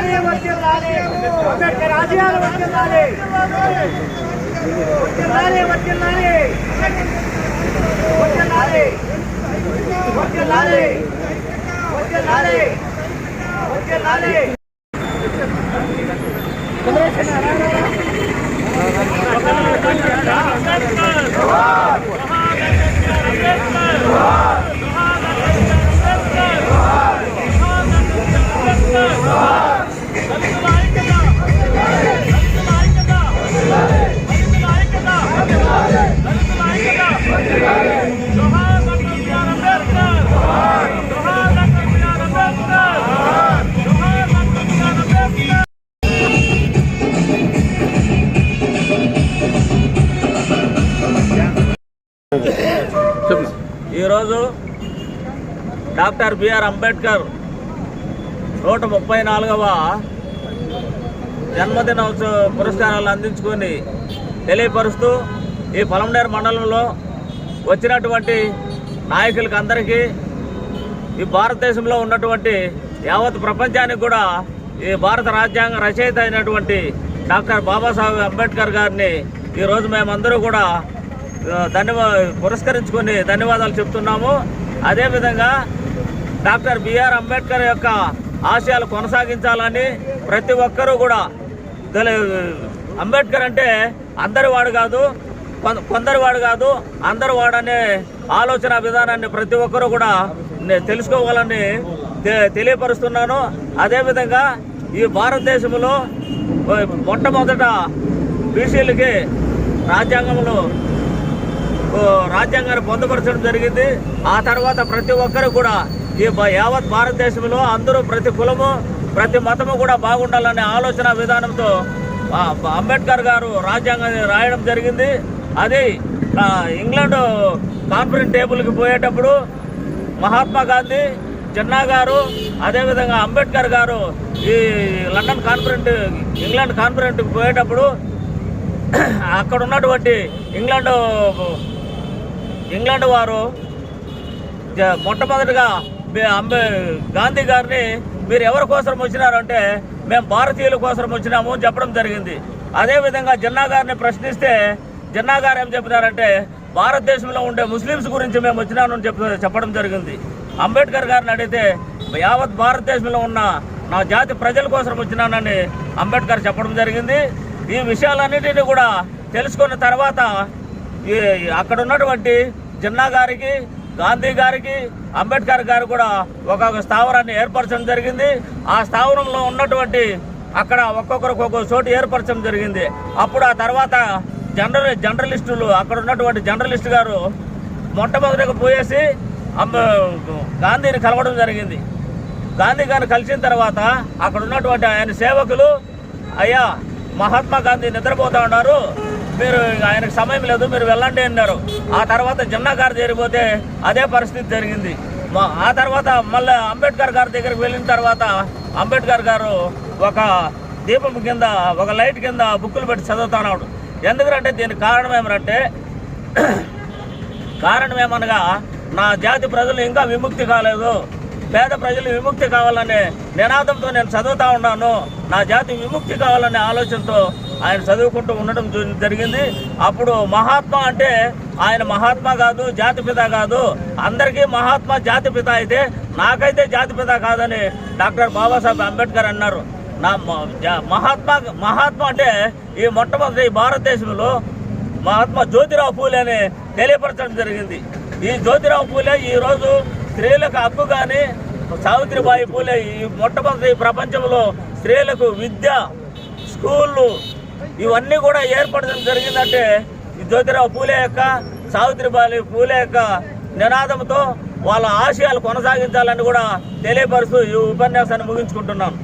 అంబేద్కర్ ఆశయాలు వర్ధిల్లాలి. వర్ధిల్లాలి వర్ధిల్లాలి వర్ధిల్లాలి వర్ధిల్లాలి వర్ధిల్లాలి వర్ధిల్లాలి. ఈరోజు డాక్టర్ బిఆర్ అంబేద్కర్ 134వ జన్మదిన పురస్కారాలు అందించుకొని తెలియపరుస్తూ ఈ పలమనేరు మండలంలో వచ్చినటువంటి నాయకులకి అందరికీ ఈ భారతదేశంలో ఉన్నటువంటి యావత్ ప్రపంచానికి కూడా ఈ భారత రాజ్యాంగ రచయిత అయినటువంటి డాక్టర్ బాబాసాహెబ్ అంబేద్కర్ గారిని ఈరోజు మేమందరూ కూడా పురస్కరించుకొని ధన్యవాదాలు చెప్తున్నాము. అదేవిధంగా డాక్టర్ బిఆర్ అంబేద్కర్ యొక్క ఆశయాలు కొనసాగించాలని ప్రతి ఒక్కరూ కూడా అంబేద్కర్ అంటే అందరి వాడు కాదు, కొందరి వాడు కాదు, అందరి వాడనే ఆలోచన విధానాన్ని ప్రతి ఒక్కరూ కూడా తెలుసుకోవాలని తెలియపరుస్తున్నాను. అదేవిధంగా ఈ భారతదేశంలో మొట్టమొదట బీసీలకి రాజ్యాంగాన్ని పొందుపరచడం జరిగింది. ఆ తర్వాత ప్రతి ఒక్కరు కూడా ఈ యావత్ భారతదేశంలో అందరూ ప్రతి కులము ప్రతి మతము కూడా బాగుండాలనే ఆలోచన విధానంతో అంబేద్కర్ గారు రాజ్యాంగాన్ని రాయడం జరిగింది. అది ఇంగ్లాండ్ కాన్ఫరెన్స్ టేబుల్కి పోయేటప్పుడు మహాత్మా గాంధీ, జిన్నా గారు, అదేవిధంగా అంబేద్కర్ గారు ఈ లండన్ కాన్ఫరెన్స్ ఇంగ్లాండ్ కాన్ఫరెన్స్కి పోయేటప్పుడు అక్కడ ఉన్నటువంటి ఇంగ్లాండ్ వారు మొట్టమొదటిగా గాంధీ గారిని మీరు ఎవరి కోసం వచ్చినారంటే మేము భారతీయుల కోసం వచ్చినాము అని చెప్పడం జరిగింది. అదేవిధంగా జిన్నా గారిని ప్రశ్నిస్తే జిన్నా గారు ఏం చెప్పినారంటే భారతదేశంలో ఉండే ముస్లిమ్స్ గురించి మేము వచ్చినామని చెప్పడం జరిగింది. అంబేద్కర్ గారిని అడిగితే యావత్ భారతదేశంలో ఉన్న నా జాతి ప్రజల కోసం వచ్చినానని అంబేద్కర్ చెప్పడం జరిగింది. ఈ విషయాలన్నిటినీ కూడా తెలుసుకున్న తర్వాత అక్కడ ఉన్నటువంటి జిన్నా గారికి, గాంధీ గారికి, అంబేద్కర్ గారు కూడా ఒక్కొక్క స్థావరాన్ని ఏర్పరచడం జరిగింది. ఆ స్థావరంలో ఉన్నటువంటి అక్కడ ఒక్కొక్కరికి ఒక్కొక్క చోటు ఏర్పరచడం జరిగింది. అప్పుడు ఆ తర్వాత జర్నలిస్టులు అక్కడ ఉన్నటువంటి జర్నలిస్ట్ గారు మొట్టమొదటిగా పోయేసి గాంధీని కలవడం జరిగింది. గాంధీ గారిని కలిసిన తర్వాత అక్కడ ఉన్నటువంటి ఆయన సేవకులు, అయ్యా మహాత్మా గాంధీ నిద్రపోతూ ఉన్నారు, మీరు ఆయనకు సమయం లేదు, మీరు వెళ్ళండి అన్నారు. ఆ తర్వాత జిన్నా గారు జరిగిపోతే అదే పరిస్థితి జరిగింది. ఆ తర్వాత మళ్ళీ అంబేద్కర్ గారి దగ్గరికి వెళ్ళిన తర్వాత అంబేద్కర్ గారు ఒక దీపం కింద, ఒక లైట్ కింద బుక్కులు పెట్టి చదువుతున్నాడు. ఎందుకంటే దీనికి కారణం ఏమనగా నా జాతి ప్రజలు ఇంకా విముక్తి కాలేదు, పేద ప్రజలు విముక్తి కావాలనే నినాదంతో నేను చదువుతూ ఉన్నాను, నా జాతి విముక్తి కావాలనే ఆలోచనతో ఆయన చదువుకుంటూ ఉండడం జరిగింది. అప్పుడు మహాత్మా అంటే ఆయన మహాత్మా కాదు, జాతిపిత కాదు, అందరికీ మహాత్మా జాతిపిత అయితే నాకైతే జాతిపిత కాదని డాక్టర్ బాబాసాహెబ్ అంబేద్కర్ అన్నారు. నా మహాత్మా అంటే ఈ మొట్టమొదటి భారతదేశంలో మహాత్మా జ్యోతిరావు పూలే అని తెలియపరచడం జరిగింది. ఈ జ్యోతిరావు పూలే ఈరోజు స్త్రీలకు హక్కు కానీ, సావిత్రిబాయి పూలే ఈ మొట్టమొదటి ప్రపంచంలో స్త్రీలకు విద్య, స్కూళ్ళు ఇవన్నీ కూడా ఏర్పడడం జరిగిందంటే ఈ జ్యోతిరావు పూలే యొక్క, సావిత్రిబాయి పూలే యొక్క నినాదంతో వాళ్ళ ఆశయాలు కొనసాగించాలని కూడా తెలియపరుస్తూ ఈ ఉపన్యాసాన్ని ముగించుకుంటున్నాను.